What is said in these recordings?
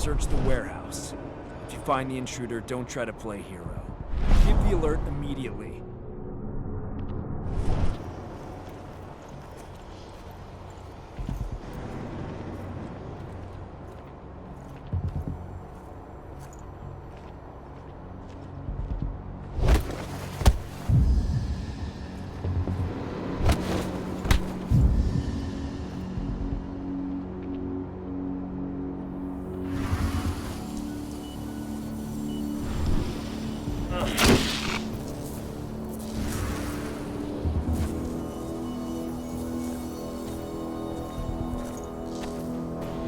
search the warehouse. If you find the intruder, don't try to play hero. Give the alert immediately.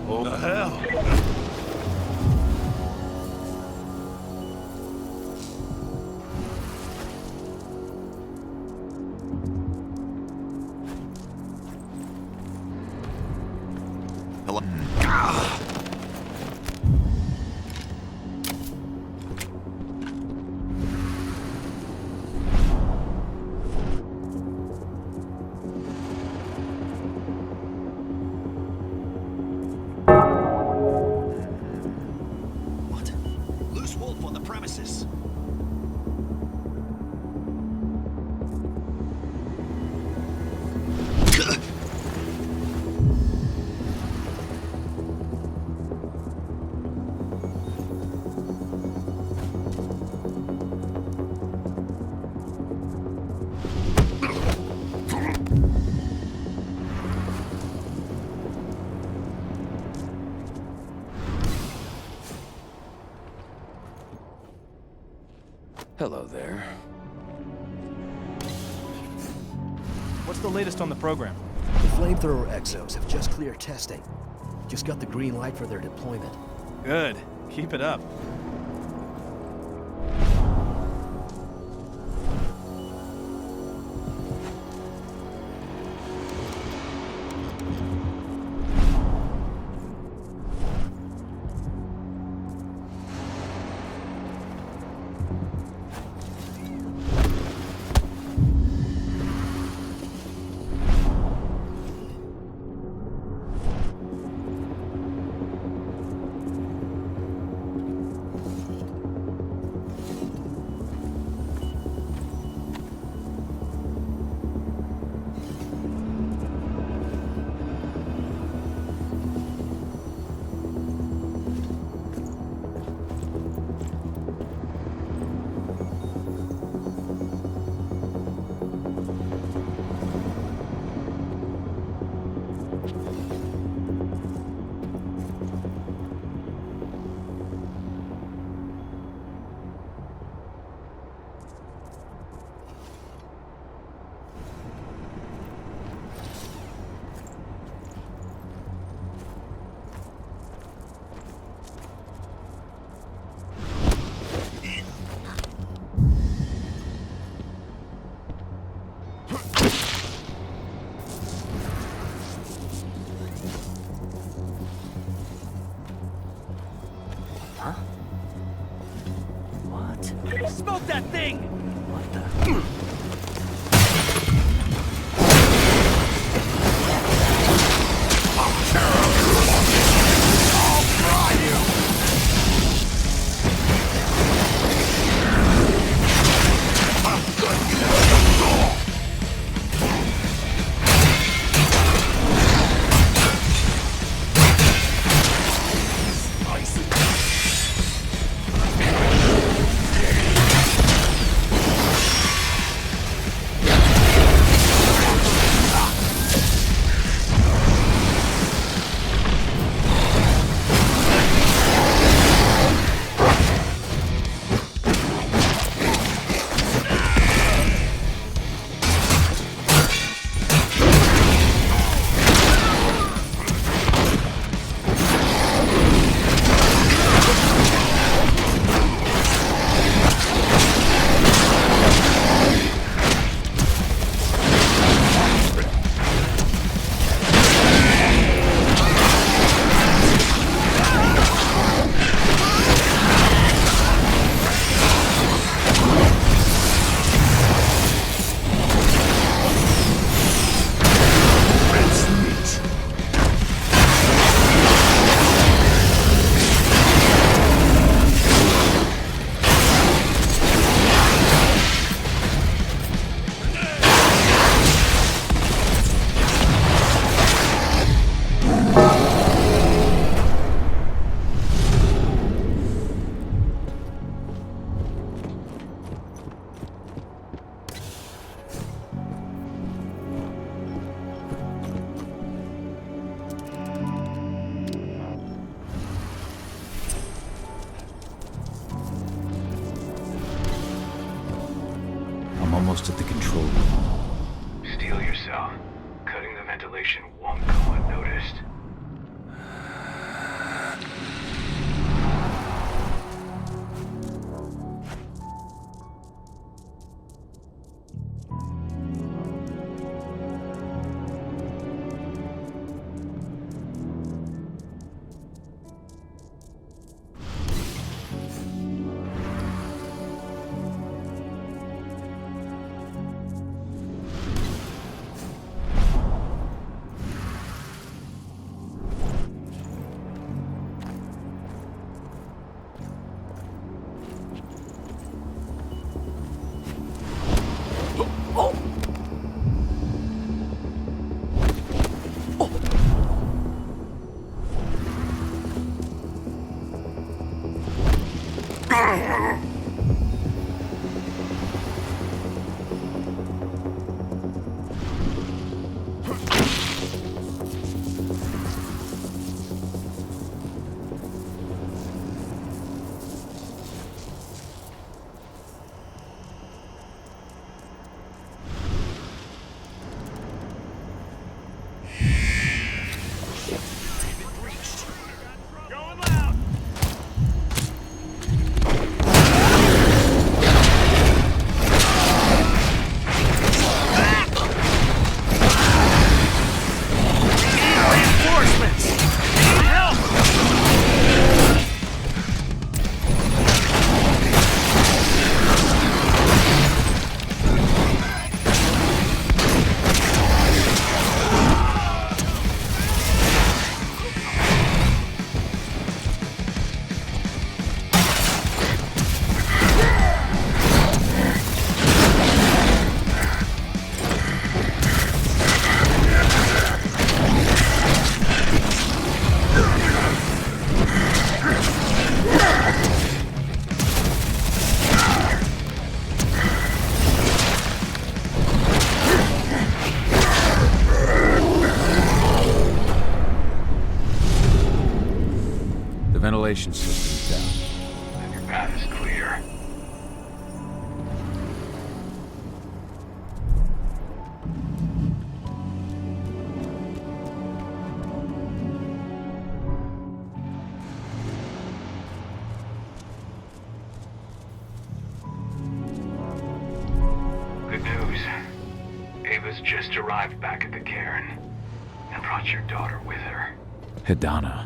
What the hell? Hello? Loose wolf on the premises. Hello there. What's the latest on the program? The flamethrower exos have just cleared testing. Just got the green light for their deployment. Good. Keep it up. Smoke that thing! What the? almost at the control room. Steel yourself. Cutting the ventilation won't go unnoticed. The ventilation system's down. Then your path is clear. Good news. Ava's just arrived back at the cairn and brought your daughter with her. Hidana.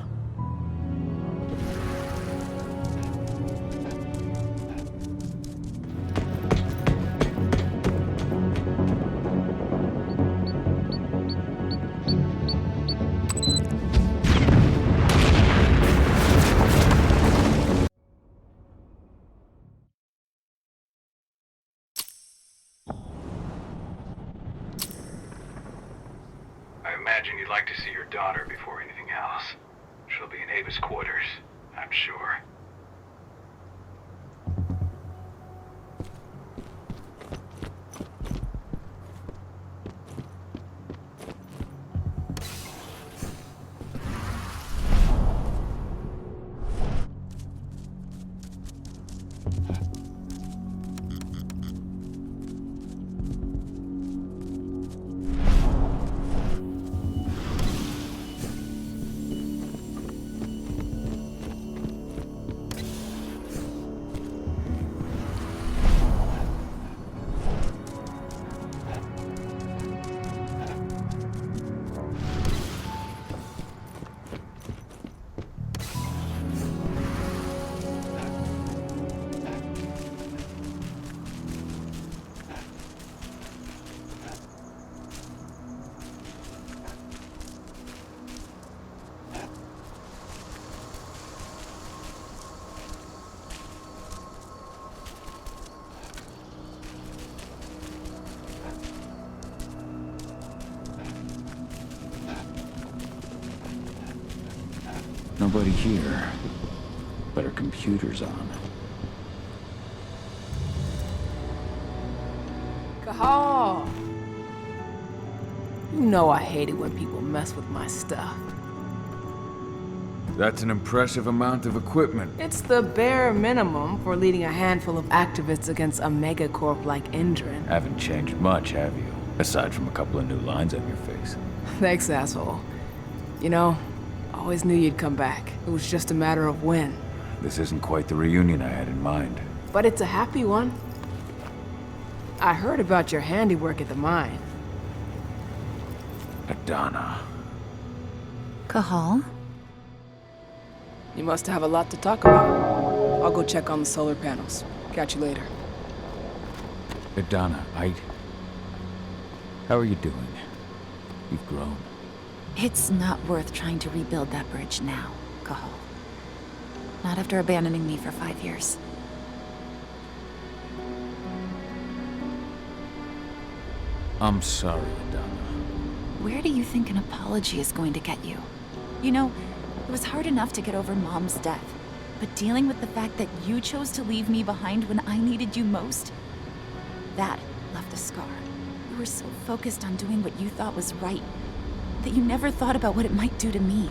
I imagine you'd like to see your daughter before anything else. She'll be in Ava's quarters, I'm sure. Nobody here, but her computer's on. Cahal! You know I hate it when people mess with my stuff. That's an impressive amount of equipment. It's the bare minimum for leading a handful of activists against a megacorp like Endrin. Haven't changed much, have you? Aside from a couple of new lines on your face. Thanks, asshole. You know, always knew you'd come back. It was just a matter of when. This isn't quite the reunion I had in mind. But it's a happy one. I heard about your handiwork at the mine. Adana. Cahal? You must have a lot to talk about. I'll go check on the solar panels. Catch you later. Adana, how are you doing? You've grown. It's not worth trying to rebuild that bridge now, Cahal. Not after abandoning me for 5 years. I'm sorry, Adana. Where do you think an apology is going to get you? You know, it was hard enough to get over Mom's death, but dealing with the fact that you chose to leave me behind when I needed you most, that left a scar. You were so focused on doing what you thought was right, that you never thought about what it might do to me.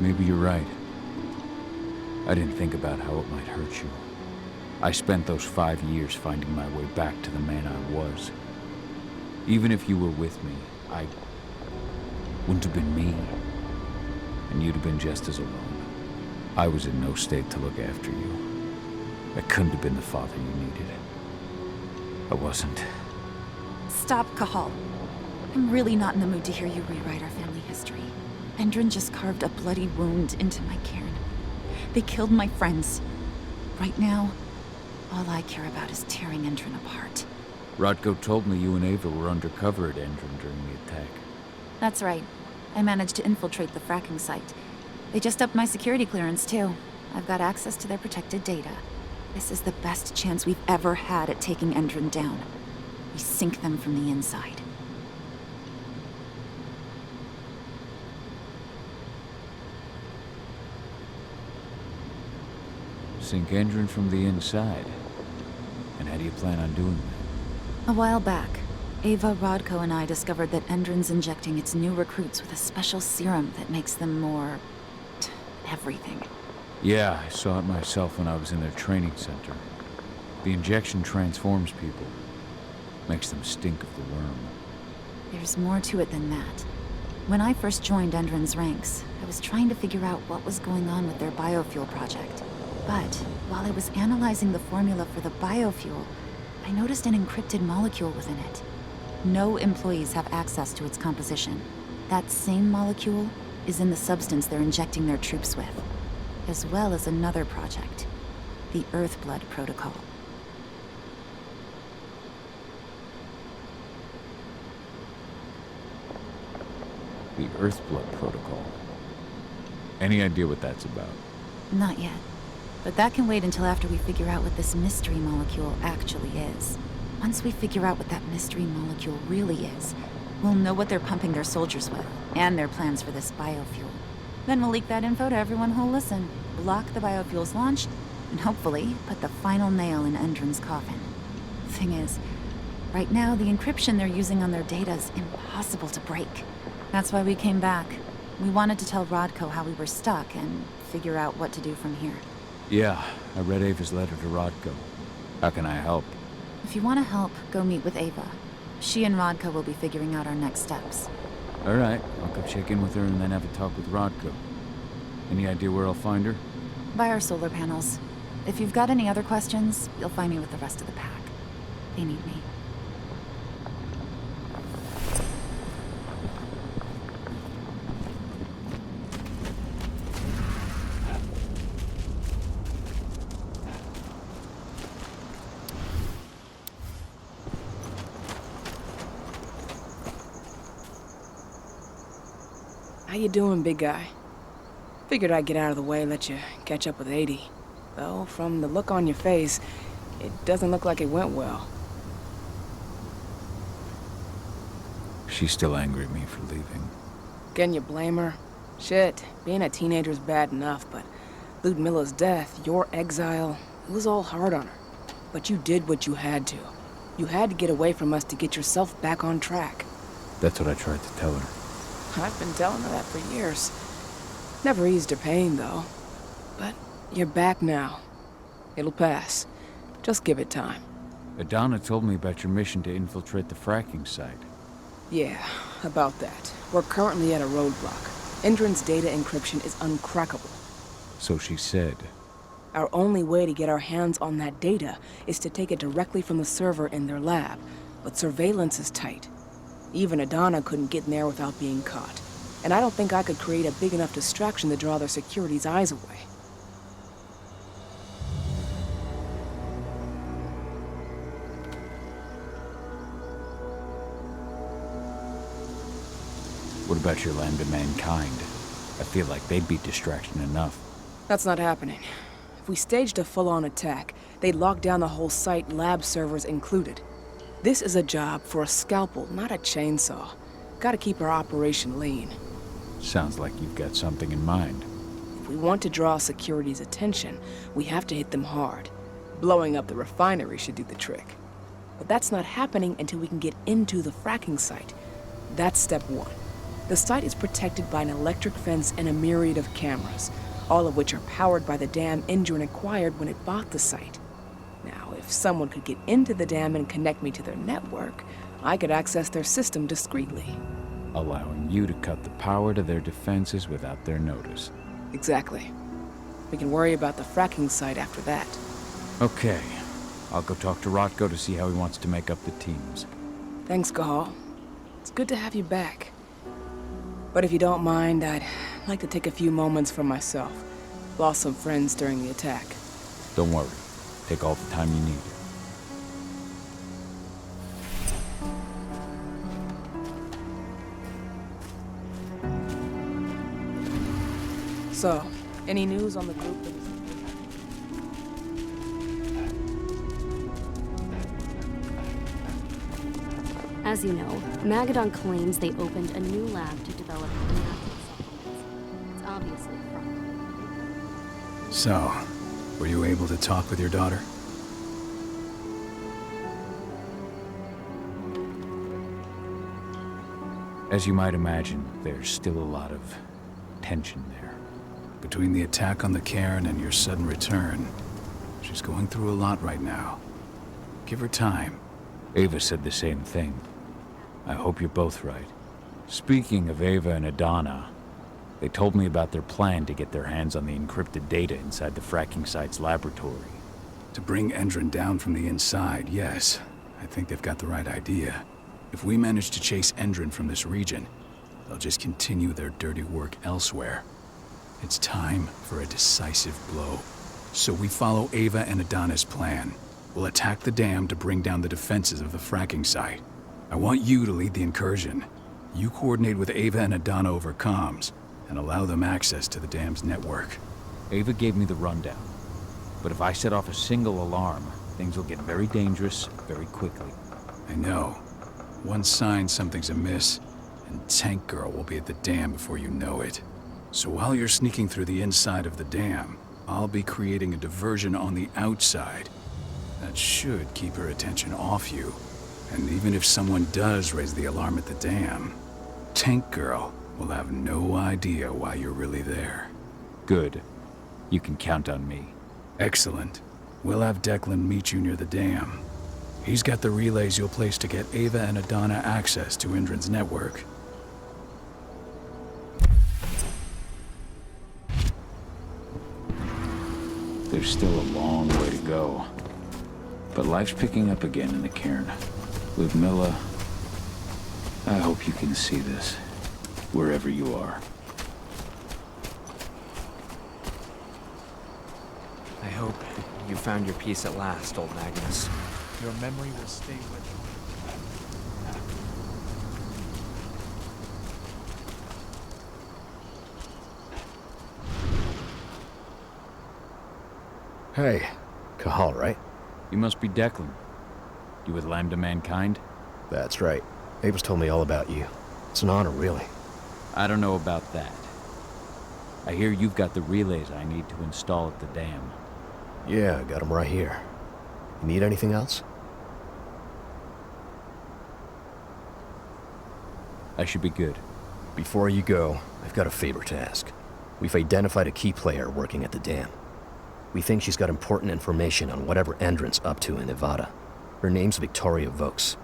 Maybe you're right. I didn't think about how it might hurt you. I spent those 5 years finding my way back to the man I was. Even if you were with me, I wouldn't have been me. And you'd have been just as alone. I was in no state to look after you. I couldn't have been the father you needed. I wasn't. Stop, Cahal. I'm really not in the mood to hear you rewrite our family history. Endrin just carved a bloody wound into my cairn. They killed my friends. Right now, all I care about is tearing Endrin apart. Rodko told me you and Ava were undercover at Endrin during the attack. That's right. I managed to infiltrate the fracking site. They just upped my security clearance, too. I've got access to their protected data. This is the best chance we've ever had at taking Endrin down. We sink them from the inside. Sink Endrin from the inside. And how do you plan on doing that? A while back, Ava, Rodko, and I discovered that Endrin's injecting its new recruits with a special serum that makes them more... everything. Yeah, I saw it myself when I was in their training center. The injection transforms people. Makes them stink of the worm. There's more to it than that. When I first joined Endrin's ranks, I was trying to figure out what was going on with their biofuel project. But while I was analyzing the formula for the biofuel, I noticed an encrypted molecule within it. No employees have access to its composition. That same molecule is in the substance they're injecting their troops with, as well as another project, the Earthblood protocol. The Earthblood protocol. Any idea what that's about? Not yet. But that can wait until after we figure out what this mystery molecule actually is. Once we figure out what that mystery molecule really is, we'll know what they're pumping their soldiers with, and their plans for this biofuel. Then we'll leak that info to everyone who'll listen, block the biofuel's launch, and hopefully put the final nail in Endrin's coffin. Thing is, right now the encryption they're using on their data is impossible to break. That's why we came back. We wanted to tell Rodko how we were stuck and figure out what to do from here. Yeah, I read Ava's letter to Rodko. How can I help? If you want to help, go meet with Ava. She and Rodko will be figuring out our next steps. All right, I'll go check in with her and then have a talk with Rodko. Any idea where I'll find her? By our solar panels. If you've got any other questions, you'll find me with the rest of the pack. They need me. How you doing, big guy? Figured I'd get out of the way, let you catch up with 80. Though, from the look on your face, it doesn't look like it went well. She's still angry at me for leaving. Can you blame her? Shit, being a teenager's bad enough, but Ludmilla's death, your exile, it was all hard on her. But you did what you had to. You had to get away from us to get yourself back on track. That's what I tried to tell her. I've been telling her that for years. Never eased her pain, though. But you're back now. It'll pass. Just give it time. Adana told me about your mission to infiltrate the fracking site. Yeah, about that. We're currently at a roadblock. Endron's data encryption is uncrackable. So she said. Our only way to get our hands on that data is to take it directly from the server in their lab. But surveillance is tight. Even Adana couldn't get in there without being caught. And I don't think I could create a big enough distraction to draw their security's eyes away. What about your land of mankind? I feel like they'd be distraction enough. That's not happening. If we staged a full-on attack, they'd lock down the whole site, lab servers included. This is a job for a scalpel, not a chainsaw. Gotta keep our operation lean. Sounds like you've got something in mind. If we want to draw security's attention, we have to hit them hard. Blowing up the refinery should do the trick. But that's not happening until we can get into the fracking site. That's step one. The site is protected by an electric fence and a myriad of cameras, all of which are powered by the dam Endron acquired when it bought the site. Now, if someone could get into the dam and connect me to their network, I could access their system discreetly. Allowing you to cut the power to their defenses without their notice. Exactly. We can worry about the fracking site after that. Okay. I'll go talk to Rotko to see how he wants to make up the teams. Thanks, Cahal. It's good to have you back. But if you don't mind, I'd like to take a few moments for myself. Lost some friends during the attack. Don't worry. Take all the time you need. So, any news on the group that was... As you know, Magadon claims they opened a new lab to develop natural supplements. It's obviously from... So, were you able to talk with your daughter? As you might imagine, there's still a lot of tension there. Between the attack on the cairn and your sudden return, she's going through a lot right now. Give her time. Ava said the same thing. I hope you're both right. Speaking of Ava and Adana, they told me about their plan to get their hands on the encrypted data inside the fracking site's laboratory. To bring Endron down from the inside, yes. I think they've got the right idea. If we manage to chase Endron from this region, they'll just continue their dirty work elsewhere. It's time for a decisive blow. So we follow Ava and Adana's plan. We'll attack the dam to bring down the defenses of the fracking site. I want you to lead the incursion. You coordinate with Ava and Adana over comms, and allow them access to the dam's network. Ava gave me the rundown. But if I set off a single alarm, things will get very dangerous very quickly. I know. One sign something's amiss, and Tank Girl will be at the dam before you know it. So while you're sneaking through the inside of the dam, I'll be creating a diversion on the outside. That should keep her attention off you. And even if someone does raise the alarm at the dam, Tank Girl will have no idea why you're really there. Good. You can count on me. Excellent. We'll have Declan meet you near the dam. He's got the relays you'll place to get Ava and Adana access to Endron's network. There's still a long way to go. But life's picking up again in the cairn. Ludmilla, I hope you can see this, wherever you are. I hope you found your peace at last, old Magnus. Your memory will stay with you. Hey, Cahal, right? You must be Declan. You with Lambda Mankind? That's right. Ava's told me all about you. It's an honor, really. I don't know about that. I hear you've got the relays I need to install at the dam. Yeah, I got them right here. You need anything else? I should be good. Before you go, I've got a favor to ask. We've identified a key player working at the dam. We think she's got important information on whatever Endron's up to in Nevada. Her name's Victoria Vokes.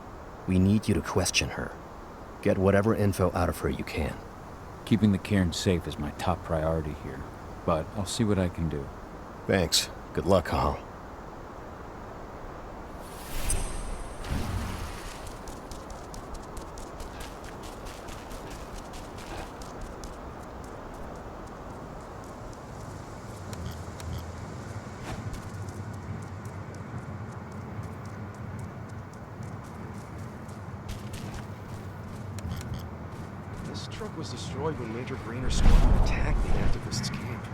We need you to question her. Get whatever info out of her you can. Keeping the cairn safe is my top priority here, but I'll see what I can do. Thanks. Good luck, Carl. This truck was destroyed when Major Greener's squad attacked the activists' camp.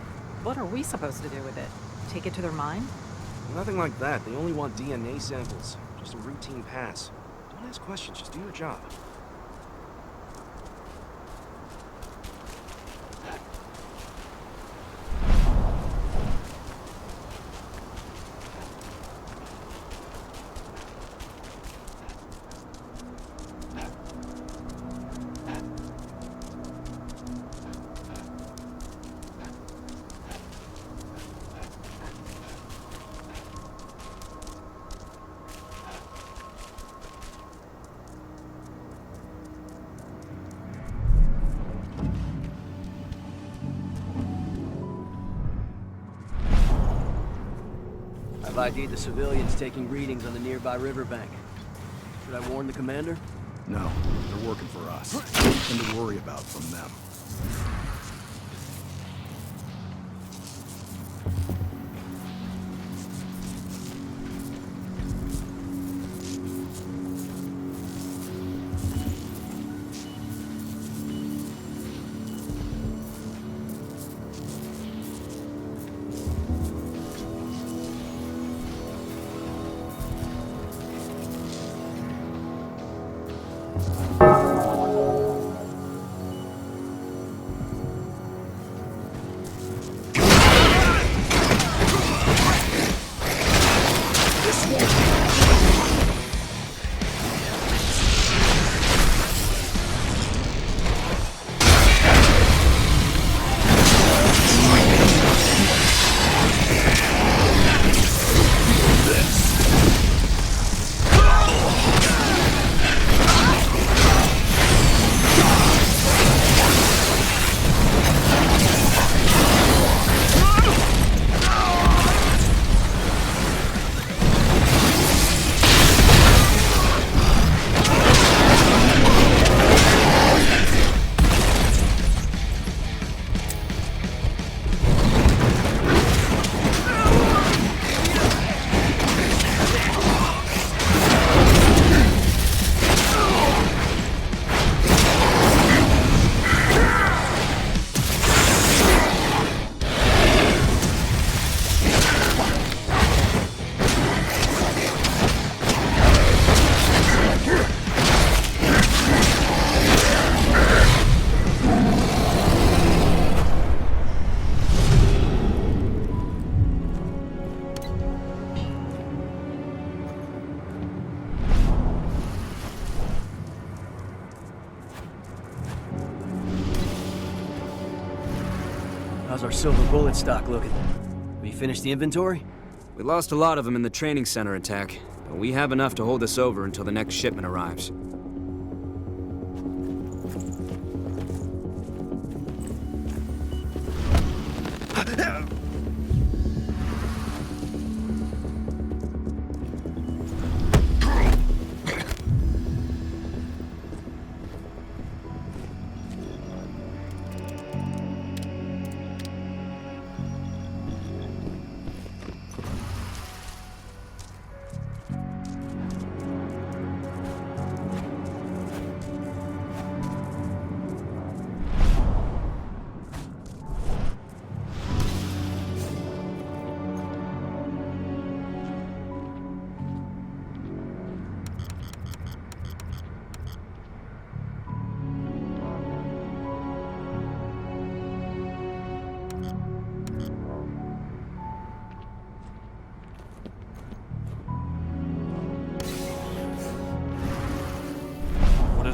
What are we supposed to do with it? Take it to their mine? Nothing like that. They only want DNA samples. Just a routine pass. Don't ask questions, just do your job. I've ID'd the civilians taking readings on the nearby riverbank. Should I warn the commander? No, they're working for us. Nothing to worry about from them. How's our silver bullet stock looking? We finished the inventory? We lost a lot of them in the training center attack, but we have enough to hold us over until the next shipment arrives.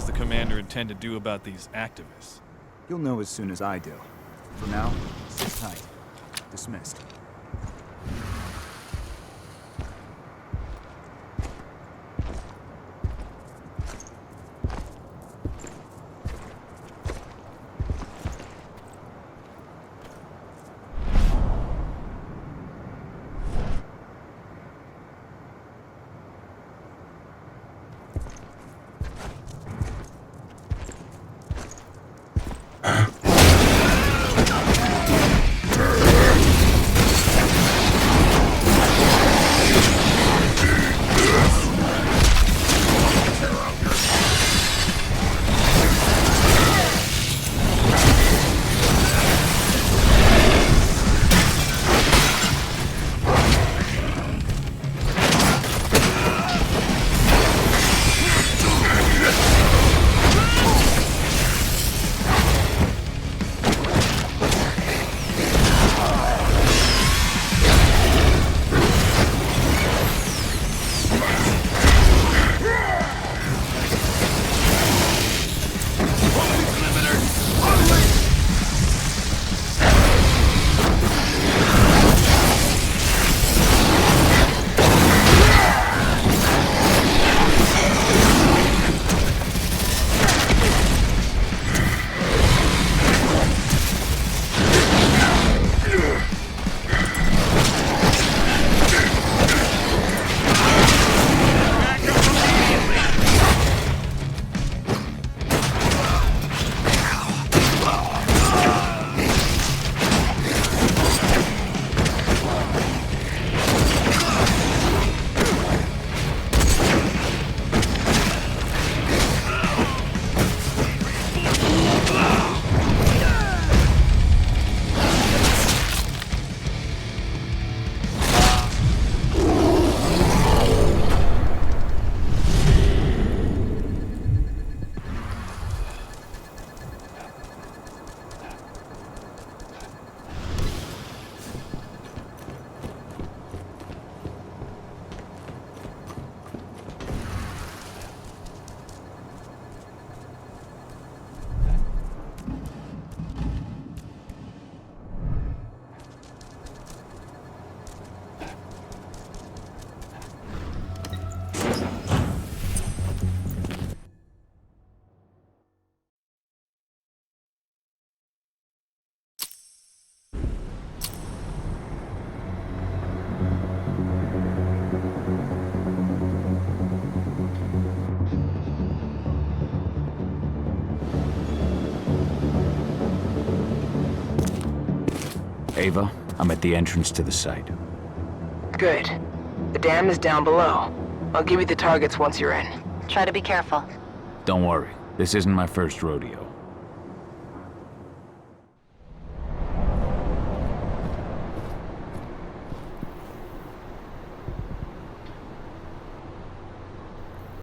does the commander intend to do about these activists? You'll know as soon as I do. For now, sit tight. Dismissed. Ava, I'm at the entrance to the site. Good. The dam is down below. I'll give you the targets once you're in. Try to be careful. Don't worry, this isn't my first rodeo.